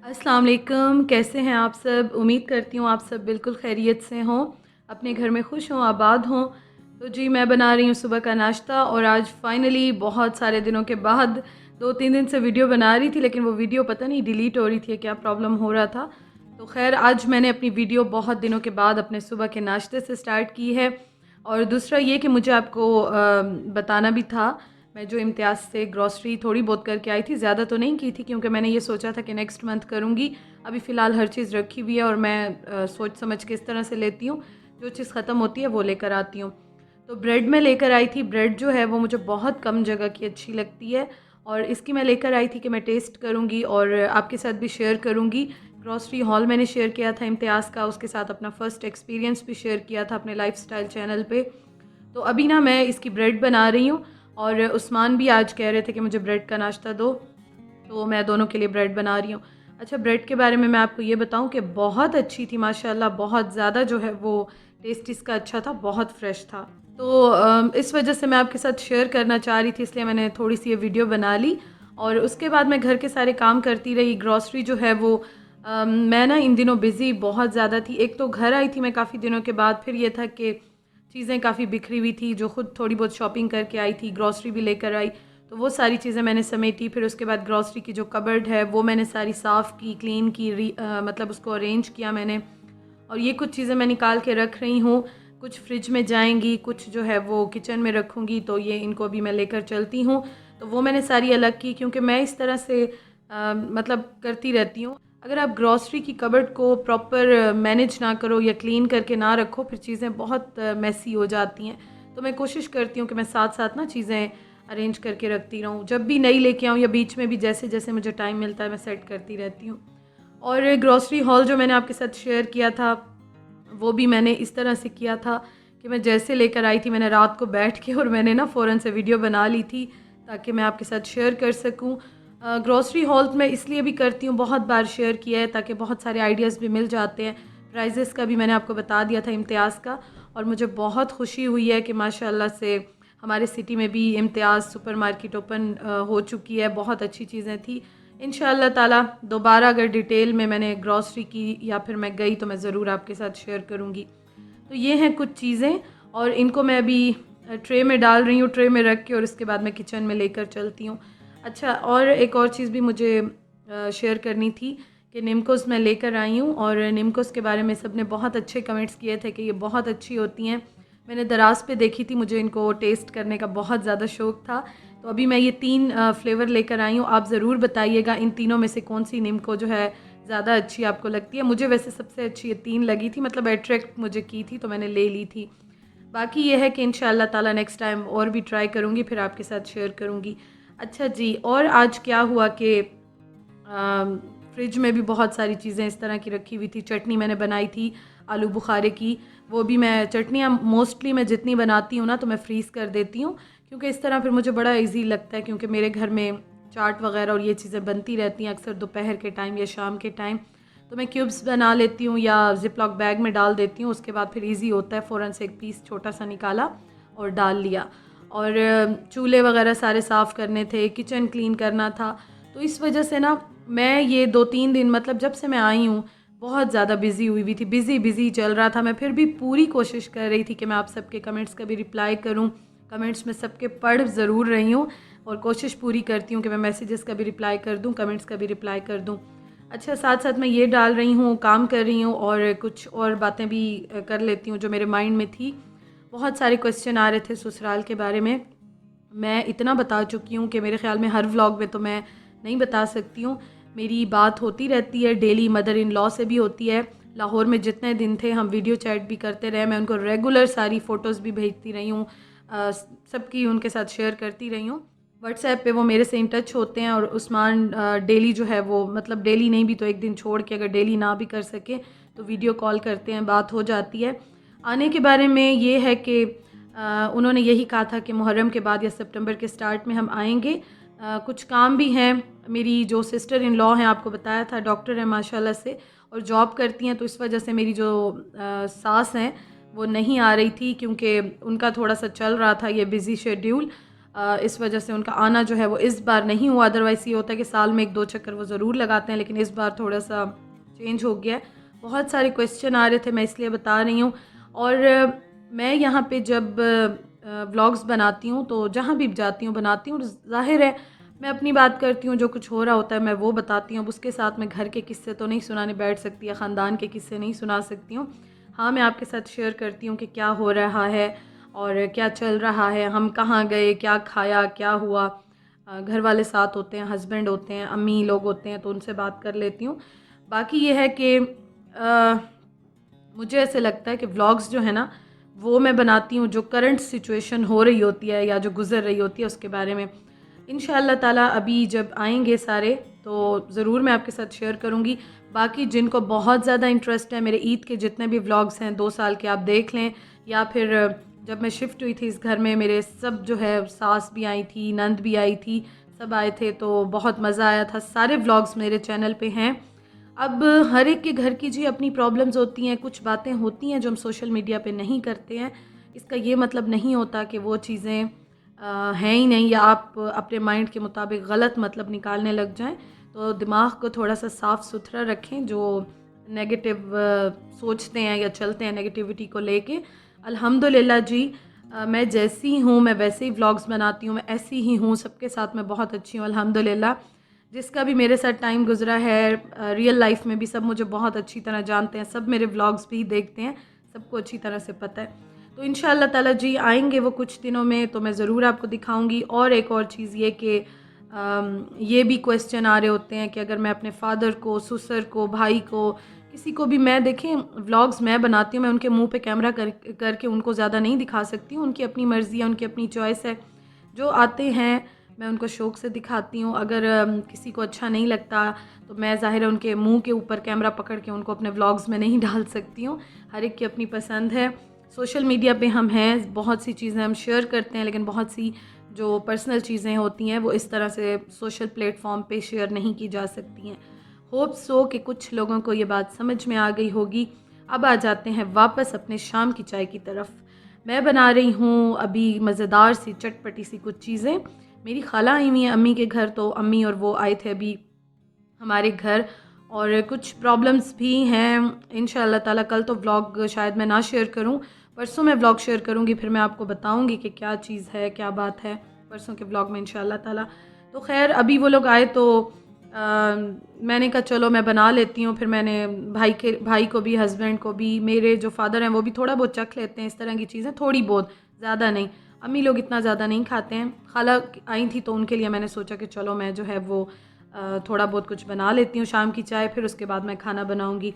अस्सलाम वालेकुम, कैसे हैं आप सब? उम्मीद करती हूँ आप सब बिल्कुल खैरियत से हों, अपने घर में खुश हों, आबाद हों। तो जी मैं बना रही हूँ सुबह का नाश्ता और आज फ़ाइनली बहुत सारे दिनों के बाद 2-3 दिन से वीडियो बना रही थी, लेकिन वो वीडियो पता नहीं डिलीट हो रही थी, क्या प्रॉब्लम हो रहा था। तो ख़ैर आज मैंने अपनी वीडियो बहुत दिनों के बाद अपने सुबह के नाश्ते से स्टार्ट की है। और दूसरा ये कि मुझे आपको बताना भी था, मैं जो इम्तियाज़ से ग्रॉसरी थोड़ी बहुत करके आई थी, ज़्यादा तो नहीं की थी क्योंकि मैंने ये सोचा था कि नेक्स्ट मंथ करूँगी। अभी फ़िलहाल हर चीज़ रखी हुई है और मैं सोच समझ के इस तरह से लेती हूँ, जो चीज़ ख़त्म होती है वो लेकर आती हूँ। तो ब्रेड मैं लेकर आई थी, ब्रेड जो है वो मुझे बहुत कम जगह की अच्छी लगती है और इसकी मैं लेकर आई थी कि मैं टेस्ट करूँगी और आपके साथ भी शेयर करूँगी। ग्रॉसरी हॉल मैंने शेयर किया था इम्तियाज़ का, उसके साथ अपना फ़र्स्ट एक्सपीरियंस भी शेयर किया था अपने लाइफ़स्टाइल चैनल पे। तो अभी ना मैं इसकी ब्रेड बना रही हूँ और उस्मान भी आज कह रहे थे कि मुझे ब्रेड का नाश्ता दो, तो मैं दोनों के लिए ब्रेड बना रही हूँ। अच्छा, ब्रेड के बारे में मैं आपको ये बताऊँ कि बहुत अच्छी थी माशाल्लाह, बहुत ज़्यादा जो है वो टेस्ट इसका अच्छा था, बहुत फ्रेश था। तो इस वजह से मैं आपके साथ शेयर करना चाह रही थी, इसलिए मैंने थोड़ी-सी ये वीडियो बना ली और उसके बाद मैं घर के सारे काम करती रही। ग्रॉसरी जो है वो मैं ना इन दिनों बिज़ी बहुत ज़्यादा थी। एक तो घर आई थी मैं काफ़ी दिनों के बाद, फिर ये था कि चीज़ें काफ़ी बिखरी हुई थी, जो खुद थोड़ी बहुत शॉपिंग करके आई थी, ग्रॉसरी भी लेकर आई, तो वो सारी चीज़ें मैंने समेटी। फिर उसके बाद ग्रॉसरी की जो कबर्ड है वो मैंने सारी साफ़ की, क्लीन की, मतलब उसको अरेंज किया मैंने। और ये कुछ चीज़ें मैं निकाल के रख रही हूँ, कुछ फ्रिज में जाएंगी, कुछ जो है वो किचन में रखूँगी, तो ये इनको अभी मैं लेकर चलती हूँ। तो वो मैंने सारी अलग की क्योंकि मैं इस तरह से मतलब करती रहती हूँ। अगर आप ग्रॉसरी की कबर्ड को प्रॉपर मैनेज ना करो या क्लीन करके ना रखो, फिर चीज़ें बहुत मैसी हो जाती हैं। तो मैं कोशिश करती हूँ कि मैं साथ साथ ना चीज़ें अरेंज करके रखती रहूँ, जब भी नई लेके आऊँ या बीच में भी जैसे जैसे मुझे टाइम मिलता है मैं सेट करती रहती हूँ। और ग्रॉसरी हॉल जो मैंने आपके साथ शेयर किया था, वो भी मैंने इस तरह से किया था कि मैं जैसे लेकर आई थी, मैंने रात को बैठ के और मैंने ना फ़ौरन से वीडियो बना ली थी ताकि मैं आपके साथ शेयर कर सकूं। ग्रॉसरी हॉल मैं इसलिए भी करती हूँ, बहुत बार शेयर किया है ताकि बहुत सारे आइडियाज़ भी मिल जाते हैं। प्राइजेस का भी मैंने आपको बता दिया था इम्तियाज़ का, और मुझे बहुत खुशी हुई है कि माशाल्लाह से हमारे सिटी में भी इम्तियाज़ सुपरमार्केट ओपन हो चुकी है, बहुत अच्छी चीज़ें थी। इंशाअल्लाह ताला दोबारा अगर डिटेल में मैंने ग्रॉसरी की या फिर मैं गई तो मैं ज़रूर आपके साथ शेयर करूँगी। तो ये हैं कुछ चीज़ें और इनको मैं अभी ट्रे में डाल रही हूँ, ट्रे में रख के और उसके बाद मैं किचन में लेकर चलती हूँ। अच्छा, और एक और चीज़ भी मुझे शेयर करनी थी कि निम्कोस मैं लेकर आई हूँ और निम्कोस के बारे में सब ने बहुत अच्छे कमेंट्स किए थे कि ये बहुत अच्छी होती हैं। मैंने दराज़ पे देखी थी, मुझे इनको टेस्ट करने का बहुत ज़्यादा शौक़ था। तो अभी मैं ये 3 फ्लेवर लेकर आई हूँ। आप ज़रूर बताइएगा इन तीनों में से कौन-सी निम्को जो है ज़्यादा अच्छी आपको लगती है। मुझे वैसे सबसे अच्छी ये 3 लगी थी, मतलब अट्रैक्ट मुझे की थी, तो मैंने ले ली थी। बाकी ये है कि इंशाअल्लाह ताला नेक्स्ट टाइम और भी ट्राई करूँगी, फिर आपके साथ शेयर करूँगी। अच्छा जी, और आज क्या हुआ कि फ्रिज में भी बहुत सारी चीज़ें इस तरह की रखी हुई थी। चटनी मैंने बनाई थी आलू बुखारे की, वो भी मैं चटनियाँ मोस्टली मैं जितनी बनाती हूँ ना तो मैं फ्रीज़ कर देती हूँ, क्योंकि इस तरह फिर मुझे बड़ा ईज़ी लगता है, क्योंकि मेरे घर में चाट वग़ैरह और ये चीज़ें बनती रहती हैं अक्सर दोपहर के टाइम या शाम के टाइम। तो मैं क्यूब्स बना लेती हूँ या ज़िप-लॉक बैग में डाल देती हूँ, उसके बाद फिर ईज़ी होता है, फ़ौरन से एक पीस छोटा-सा निकाला और डाल लिया। और चूल्हे वग़ैरह सारे साफ़ करने थे, किचन क्लीन करना था, तो इस वजह से ना मैं ये 2-3 दिन, मतलब जब से मैं आई हूँ, बहुत ज़्यादा बिज़ी हुई थी, बिज़ी चल रहा था। मैं फिर भी पूरी कोशिश कर रही थी कि मैं आप सबके कमेंट्स का भी रिप्लाई करूँ। कमेंट्स में सबके पढ़ ज़रूर रही हूँ और कोशिश पूरी करती हूँ कि मैं मैसेजेस का भी रिप्लाई कर दूँ, कमेंट्स का भी रिप्लाई कर दूँ। अच्छा, साथ-साथ मैं ये डाल रही हूँ, काम कर रही हूँ और कुछ और बातें भी कर लेती हूँ जो मेरे माइंड में थी। बहुत सारे क्वेश्चन आ रहे थे ससुराल के बारे में। मैं इतना बता चुकी हूँ कि मेरे ख़्याल में हर व्लॉग में तो मैं नहीं बता सकती हूँ। मेरी बात होती रहती है डेली, मदर इन लॉ से भी होती है। लाहौर में जितने दिन थे हम वीडियो चैट भी करते रहे, मैं उनको रेगुलर सारी फ़ोटोज़ भी भेजती रही हूँ, सबकी उनके साथ शेयर करती रही हूँ। व्हाट्सएप पे वो मेरे से इन टच होते हैं और उस्मान डेली जो है वो, मतलब डेली नहीं भी तो एक दिन छोड़ के, अगर डेली ना भी कर सके तो वीडियो कॉल करते हैं, बात हो जाती है। आने के बारे में ये है कि उन्होंने यही कहा था कि मुहर्रम के बाद या सितंबर के स्टार्ट में हम आएंगे। कुछ काम भी हैं। मेरी जो सिस्टर इन लॉ हैं, आपको बताया था, डॉक्टर हैं माशाल्लाह से और जॉब करती हैं, तो इस वजह से मेरी जो सास हैं वो नहीं आ रही थी, क्योंकि उनका थोड़ा सा चल रहा था ये बिज़ी शेड्यूल। इस वजह से उनका आना जो है वो इस बार नहीं हुआ। अदरवाइज़ ये होता है कि साल में 1-2 चक्कर वो ज़रूर लगाते हैं, लेकिन इस बार थोड़ा सा चेंज हो गया है। बहुत सारे क्वेश्चन आ रहे थे, मैं इसलिए बता रही हूँ। और मैं यहाँ पे जब व्लॉग्स बनाती हूँ तो जहाँ भी जाती हूँ बनाती हूँ, ज़ाहिर है मैं अपनी बात करती हूँ, जो कुछ हो रहा होता है मैं वो बताती हूँ। अब उसके साथ मैं घर के किस्से तो नहीं सुनाने बैठ सकती या ख़ानदान के किस्से नहीं सुना सकती हूँ। हाँ, मैं आपके साथ शेयर करती हूँ कि क्या हो रहा है और क्या चल रहा है, हम कहाँ गए, क्या खाया, क्या हुआ। घर वाले साथ होते हैं, हस्बैंड होते हैं, अम्मी लोग होते हैं, तो उनसे बात कर लेती हूँ। बाकी ये है कि मुझे ऐसे लगता है कि व्लॉग्स जो है ना, वो मैं बनाती हूँ जो करंट सिचुएशन हो रही होती है या जो गुज़र रही होती है उसके बारे में। इंशाअल्लाह ताला अभी जब आएँगे सारे तो ज़रूर मैं आपके साथ शेयर करूँगी। बाकी जिनको बहुत ज़्यादा इंटरेस्ट है, मेरे ईद के जितने भी व्लॉग्स हैं 2 साल के, आप देख लें। या फिर जब मैं शिफ्ट हुई थी इस घर में, मेरे सब जो है सास भी आई थी, नंद भी आई थी, सब आए थे तो बहुत मज़ा आया था। सारे व्लॉग्स मेरे चैनल पे हैं। अब हर एक के घर की जी अपनी प्रॉब्लम्स होती हैं, कुछ बातें होती हैं जो हम सोशल मीडिया पे नहीं करते हैं। इसका ये मतलब नहीं होता कि वो चीज़ें हैं ही नहीं, या आप अपने माइंड के मुताबिक गलत मतलब निकालने लग जाएं। तो दिमाग को थोड़ा सा साफ़ सुथरा रखें। जो नेगेटिव सोचते हैं या चलते हैं नेगेटिविटी को लेके, अल्हम्दुलिल्लाह जी मैं जैसी हूँ मैं वैसे ही व्लॉग्स बनाती हूँ, मैं ऐसी ही हूँ, सबके साथ मैं बहुत अच्छी हूँ अल्हम्दुलिल्लाह। जिसका भी मेरे साथ टाइम गुज़रा है रियल लाइफ में भी, सब मुझे बहुत अच्छी तरह जानते हैं, सब मेरे व्लॉग्स भी देखते हैं, सबको अच्छी तरह से पता है। तो इंशाअल्लाह ताला जी आएँगे वो कुछ दिनों में, तो मैं ज़रूर आपको दिखाऊँगी। और एक और चीज़ ये कि ये भी क्वेश्चन आ रहे होते हैं कि अगर मैं अपने फ़ादर को, ससुर को, भाई को, किसी को भी, मैं देखें व्लॉग्स मैं बनाती हूँ, मैं उनके मुँह पे कैमरा करके उनको ज़्यादा नहीं दिखा सकती हूँ। उनकी अपनी मर्ज़ी है, उनकी अपनी चॉइस है। जो आते हैं मैं उनको शौक़ से दिखाती हूँ। अगर किसी को अच्छा नहीं लगता तो मैं ज़ाहिर है उनके मुँह के ऊपर कैमरा पकड़ के उनको अपने व्लॉग्स में नहीं डाल सकती हूँ। हर एक की अपनी पसंद है। सोशल मीडिया पे हम हैं, बहुत सी चीज़ें हम शेयर करते हैं, लेकिन बहुत सी जो पर्सनल चीज़ें होती हैं वो इस तरह से सोशल प्लेटफॉर्म पे शेयर नहीं की जा सकती हैं। होप सो कि कुछ लोगों को ये बात समझ में आ गई होगी। अब आ जाते हैं वापस अपने शाम की चाय की तरफ। मैं बना रही हूँ अभी मज़ेदार सी चटपटी सी कुछ चीज़ें। मेरी खाला आई हुई हैं अम्मी के घर, तो अम्मी और वो आए थे अभी हमारे घर। और कुछ प्रॉब्लम्स भी हैं। इंशाअल्लाह ताला कल तो व्लॉग शायद मैं ना शेयर करूं, परसों मैं व्लॉग शेयर करूंगी, फिर मैं आपको बताऊंगी कि क्या चीज़ है, क्या बात है परसों के व्लॉग में इंशाअल्लाह ताला। तो खैर अभी वो लोग आए तो मैंने कहा चलो मैं बना लेती हूँ। फिर मैंने भाई को भी, हस्बैंड को भी, मेरे जो फादर हैं वो भी थोड़ा बहुत चख लेते हैं इस तरह की चीज़ें, थोड़ी बहुत, ज़्यादा नहीं। अम्मी लोग इतना ज़्यादा नहीं खाते हैं। खाला आई थी तो उनके लिए मैंने सोचा कि चलो मैं जो है वो थोड़ा बहुत कुछ बना लेती हूँ शाम की चाय, फिर उसके बाद मैं खाना बनाऊँगी।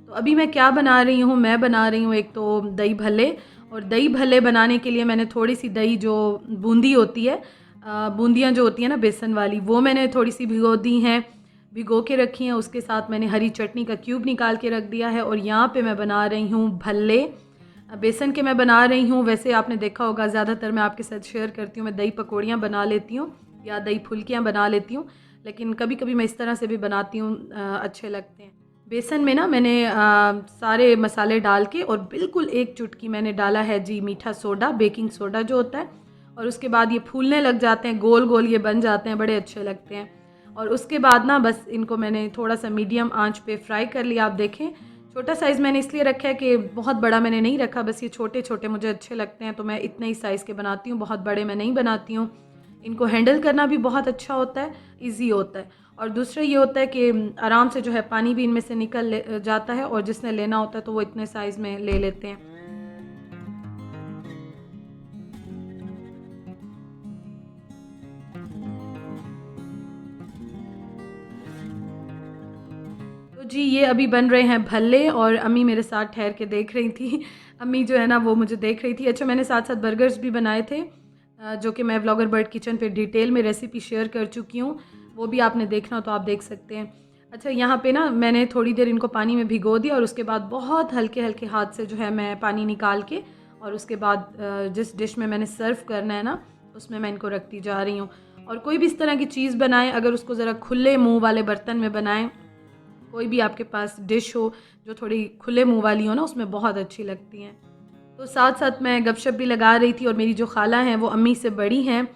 तो अभी मैं क्या बना रही हूँ, मैं बना रही हूँ एक तो दही भल्ले। और दही भल्ले बनाने के लिए मैंने थोड़ी सी दही, जो बूंदी होती है, बूंदियाँ जो होती हैं ना बेसन वाली, वो मैंने थोड़ी सी भिगो दी हैं, भिगो के रखी हैं। उसके साथ मैंने हरी चटनी का क्यूब निकाल के रख दिया है। और यहाँ पे मैं बना रही हूँ भल्ले, बेसन के मैं बना रही हूँ। वैसे आपने देखा होगा ज़्यादातर मैं आपके साथ शेयर करती हूँ, मैं दही पकौड़ियाँ बना लेती हूँ या दही फुल्कियाँ बना लेती हूँ, लेकिन कभी कभी मैं इस तरह से भी बनाती हूँ, अच्छे लगते हैं। बेसन में ना मैंने सारे मसाले डाल के, और बिल्कुल एक चुटकी मैंने डाला है जी मीठा सोडा, बेकिंग सोडा जो होता है। और उसके बाद ये फूलने लग जाते हैं, गोल गोल ये बन जाते हैं, बड़े अच्छे लगते हैं। और उसके बाद ना बस इनको मैंने थोड़ा सा मीडियम आंच पे फ्राई कर लिया। आप देखें छोटा साइज़ मैंने इसलिए रखा है कि बहुत बड़ा मैंने नहीं रखा, बस ये छोटे छोटे मुझे अच्छे लगते हैं तो मैं इतने ही साइज़ के बनाती हूँ, बहुत बड़े मैं नहीं बनाती हूँ। इनको हैंडल करना भी बहुत अच्छा होता है, ईज़ी होता है। और दूसरा ये होता है कि आराम से जो है पानी भी इनमें से निकल जाता है, और जिसने लेना होता है तो वो इतने साइज़ में ले लेते हैं। तो जी ये अभी बन रहे हैं भल्ले, और अम्मी मेरे साथ ठहर के देख रही थी। अम्मी जो है ना वो मुझे देख रही थी। अच्छा, मैंने साथ साथ बर्गर्स भी बनाए थे, जो कि मैं व्लॉगर बर्ड किचन पे डिटेल में रेसिपी शेयर कर चुकी हूँ। वो भी आपने देखना हो तो आप देख सकते हैं। अच्छा, यहाँ पे ना मैंने थोड़ी देर इनको पानी में भिगो दिया, और उसके बाद बहुत हल्के हल्के हाथ से जो है मैं पानी निकाल के, और उसके बाद जिस डिश में मैंने सर्व करना है ना उसमें मैं इनको रखती जा रही हूँ। और कोई भी इस तरह की चीज़ बनाएं, अगर उसको ज़रा खुले मुंह वाले बर्तन में बनाएं, कोई भी आपके पास डिश हो जो थोड़ी खुले मुंह वाली हो ना, उसमें बहुत अच्छी लगती हैं। तो साथ साथ मैं गपशप भी लगा रही थी, और मेरी जो खाला हैं वो अम्मी से बड़ी हैं,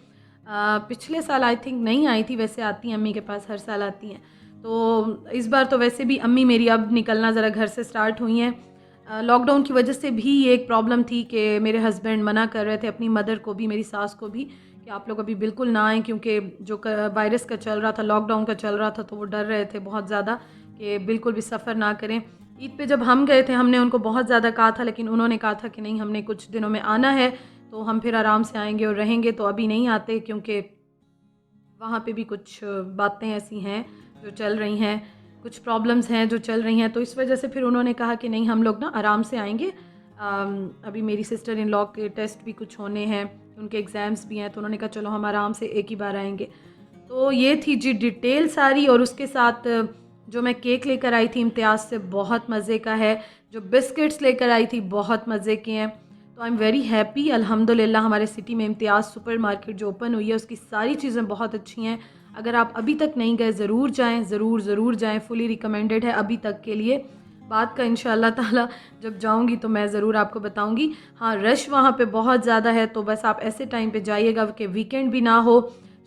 पिछले साल आई थिंक नहीं आई थी, वैसे आती हैं अम्मी के पास, हर साल आती हैं। तो इस बार तो वैसे भी अम्मी मेरी अब निकलना ज़रा घर से स्टार्ट हुई हैं। लॉकडाउन की वजह से भी ये एक प्रॉब्लम थी कि मेरे हस्बैंड मना कर रहे थे अपनी मदर को भी, मेरी सास को भी, कि आप लोग अभी बिल्कुल ना आएँ, क्योंकि जो वायरस का चल रहा था, लॉकडाउन का चल रहा था, तो वो डर रहे थे बहुत ज़्यादा कि बिल्कुल भी सफ़र ना करें। ईद पे जब हम गए थे हमने उनको बहुत ज़्यादा कहा था, लेकिन उन्होंने कहा था कि नहीं, हमने कुछ दिनों में आना है, तो हम फिर आराम से आएँगे और रहेंगे, तो अभी नहीं आते, क्योंकि वहाँ पे भी कुछ बातें ऐसी हैं जो चल रही हैं, कुछ प्रॉब्लम्स हैं जो चल रही हैं, तो इस वजह से फिर उन्होंने कहा कि नहीं, हम लोग ना आराम से आएंगे। अभी मेरी सिस्टर इन लॉ के टेस्ट भी कुछ होने हैं, उनके एग्ज़ाम्स भी हैं, तो उन्होंने कहा चलो हम आराम से एक ही बार आएंगे। तो ये थी जी डिटेल सारी। और उसके साथ जो मैं केक लेकर आई थी इम्तियाज़ से, बहुत मज़े का है। जो बिस्किट्स लेकर आई थी बहुत मज़े के हैं। तो आई एम वेरी हैप्पी, अल्हम्दुलिल्लाह। हमारे सिटी में इम्तियाज़ सुपरमार्केट जो ओपन हुई है, उसकी सारी चीज़ें बहुत अच्छी हैं। अगर आप अभी तक नहीं गए, ज़रूर जाएं, ज़रूर जाएं, फुली रिकमेंडेड है अभी तक के लिए। बात का इंशाअल्लाह ताला जब जाऊंगी तो मैं ज़रूर आपको बताऊंगी। हाँ, रश वहाँ पे बहुत ज़्यादा है, तो बस आप ऐसे टाइम पे जाइएगा कि वीकेंड भी ना हो,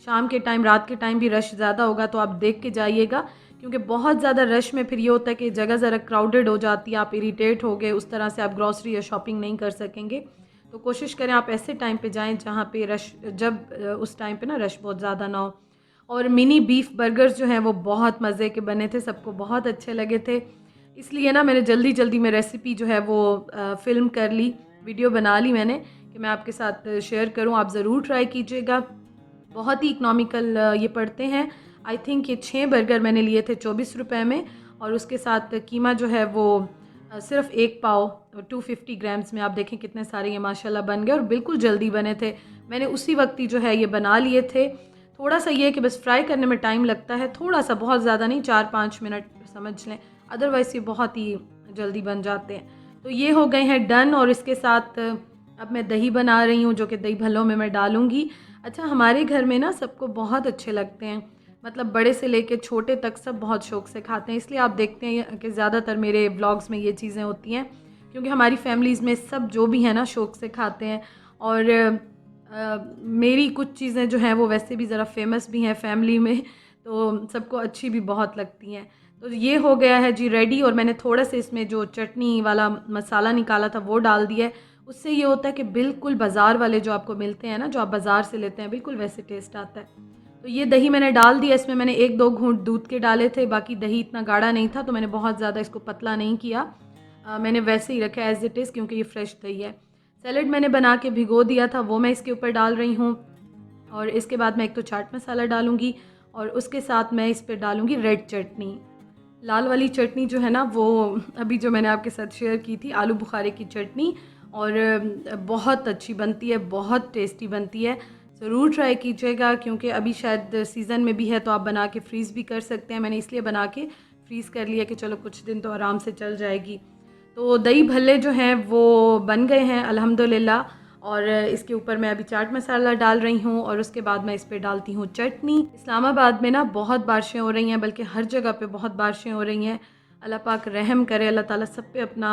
शाम के टाइम, रात के टाइम भी रश ज़्यादा होगा, तो आप देख के जाइएगा, क्योंकि बहुत ज़्यादा रश में फिर ये होता है कि जगह ज़रा क्राउडेड हो जाती है, आप इरिटेट हो गए, उस तरह से आप ग्रॉसरी या शॉपिंग नहीं कर सकेंगे। तो कोशिश करें आप ऐसे टाइम पे जाएं जहाँ पे रश, जब उस टाइम पे ना रश बहुत ज़्यादा ना हो। और मिनी बीफ बर्गर्स जो हैं वो बहुत मज़े के बने थे, सबको बहुत अच्छे लगे थे। इसलिए ना मैंने जल्दी जल्दी में रेसिपी जो है वो फ़िल्म कर ली, वीडियो बना ली मैंने, कि मैं आपके साथ शेयर करूं। आप ज़रूर ट्राई कीजिएगा, बहुत ही इकनॉमिकल ये पड़ते हैं। आई थिंक ये 6 बर्गर मैंने लिए थे 24 रुपए में, और उसके साथ कीमा जो है वो सिर्फ 1 पाव 250 ग्राम्स में। आप देखें कितने सारे ये माशाल्लाह बन गए, और बिल्कुल जल्दी बने थे। मैंने उसी वक्त ही जो है ये बना लिए थे। थोड़ा सा ये है कि बस फ्राई करने में टाइम लगता है, थोड़ा सा, बहुत ज़्यादा नहीं, 4-5 मिनट समझ लें, अदरवाइज़ ये बहुत ही जल्दी बन जाते हैं। तो ये हो गए हैं डन। और इसके साथ अब मैं दही बना रही हूँ, जो कि दही भल्लों में मैं डालूँगी। अच्छा, हमारे घर में ना सबको बहुत अच्छे लगते हैं, मतलब बड़े से लेके छोटे तक सब बहुत शौक़ से खाते हैं। इसलिए आप देखते हैं कि ज़्यादातर मेरे व्लॉग्स में ये चीज़ें होती हैं, क्योंकि हमारी फैमिलीज़ में सब जो भी है ना शौक़ से खाते हैं। और मेरी कुछ चीज़ें जो हैं वो वैसे भी ज़रा फेमस भी हैं फैमिली में, तो सबको अच्छी भी बहुत लगती हैं। तो ये हो गया है जी रेडी। और मैंने थोड़ा सा इसमें जो चटनी वाला मसाला निकाला था वो डाल दिया है। उससे ये होता है कि बिल्कुल बाज़ार वाले जो आपको मिलते हैं ना, जो आप बाज़ार से लेते हैं, बिल्कुल वैसे टेस्ट आता है। तो ये दही मैंने डाल दिया, इसमें मैंने 1-2 घूंट दूध के डाले थे, बाकी दही इतना गाढ़ा नहीं था, तो मैंने बहुत ज़्यादा इसको पतला नहीं किया। मैंने वैसे ही रखा एज़ इट इज़, क्योंकि ये फ्रेश दही है। सैलेड मैंने बना के भिगो दिया था, वो मैं इसके ऊपर डाल रही हूँ। और इसके बाद मैं एक तो चाट मसाला डालूँगी, और उसके साथ मैं इस पर डालूँगी रेड चटनी। लाल वाली चटनी जो है ना, वो अभी जो मैंने आपके साथ शेयर की थी, आलू बुखारे की चटनी, और बहुत अच्छी बनती है, बहुत टेस्टी बनती है। ज़रूर ट्राई कीजिएगा, क्योंकि अभी शायद सीज़न में भी है, तो आप बना के फ्रीज़ भी कर सकते हैं। मैंने इसलिए बना के फ्रीज़ कर लिया कि चलो कुछ दिन तो आराम से चल जाएगी। तो दही भल्ले जो हैं वो बन गए हैं अल्हम्दुलिल्लाह। और इसके ऊपर मैं अभी चाट मसाला डाल रही हूँ, और उसके बाद मैं इस पे डालती हूँ चटनी। इस्लामाबाद में ना बहुत बारिशें हो रही हैं, बल्कि हर जगह पे बहुत बारिशें हो रही हैं। अल्लाह पाक रहम करे, अल्लाह ताला सब पे अपना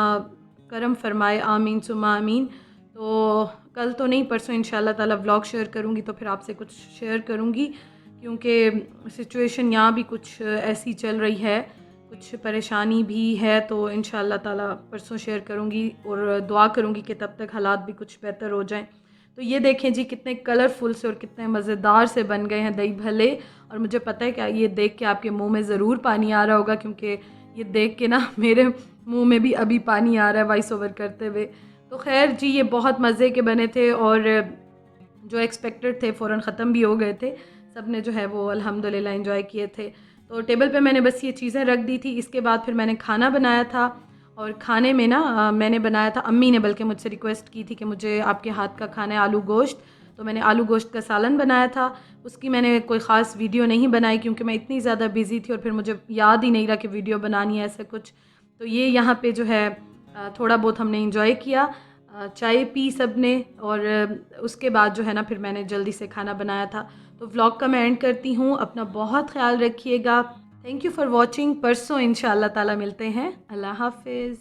करम फरमाए, आमीन सुम्मा आमीन। तो कल तो नहीं, परसों इंशाल्लाह ताला व्लॉग शेयर करूँगी, तो फिर आपसे कुछ शेयर करूँगी, क्योंकि सिचुएशन यहाँ भी कुछ ऐसी चल रही है, कुछ परेशानी भी है। तो इंशाअल्लाह ताला परसों शेयर करूँगी, और दुआ करूँगी कि तब तक हालात भी कुछ बेहतर हो जाएं। तो ये देखें जी, कितने कलरफुल से और कितने मज़ेदार से बन गए हैं दही भल्ले। और मुझे पता है कि ये देख के आपके मुंह में ज़रूर पानी आ रहा होगा, क्योंकि ये देख के ना मेरे मुंह में भी अभी पानी आ रहा है वॉइस ओवर करते हुए। तो खैर जी, ये बहुत मज़े के बने थे, और जो एक्सपेक्टेड थे फ़ौरन ख़त्म भी हो गए थे। सब ने जो है वो अल्हम्दुलिल्लाह एंजॉय किए थे। तो टेबल पे मैंने बस ये चीज़ें रख दी थी। इसके बाद फिर मैंने खाना बनाया था, और खाने में ना मैंने बनाया था, अम्मी ने बल्कि मुझसे रिक्वेस्ट की थी कि मुझे आपके हाथ का खाना है आलू गोश्त। तो मैंने आलू गोश्त का सालन बनाया था। उसकी मैंने कोई ख़ास वीडियो नहीं बनाई, क्योंकि मैं इतनी ज़्यादा बिज़ी थी, और फिर मुझे याद ही नहीं रहा कि वीडियो बनानी है ऐसा कुछ। तो ये यहाँ पे जो है थोड़ा बहुत हमने इंजॉय किया, चाय पी सब ने, और उसके बाद जो है ना फिर मैंने जल्दी से खाना बनाया था। तो व्लॉग का मैं एंड करती हूँ। अपना बहुत ख्याल रखिएगा। Thank you for watching. परसों इंशाअल्लाह ताला मिलते हैं। अल्लाह हाफ़िज़।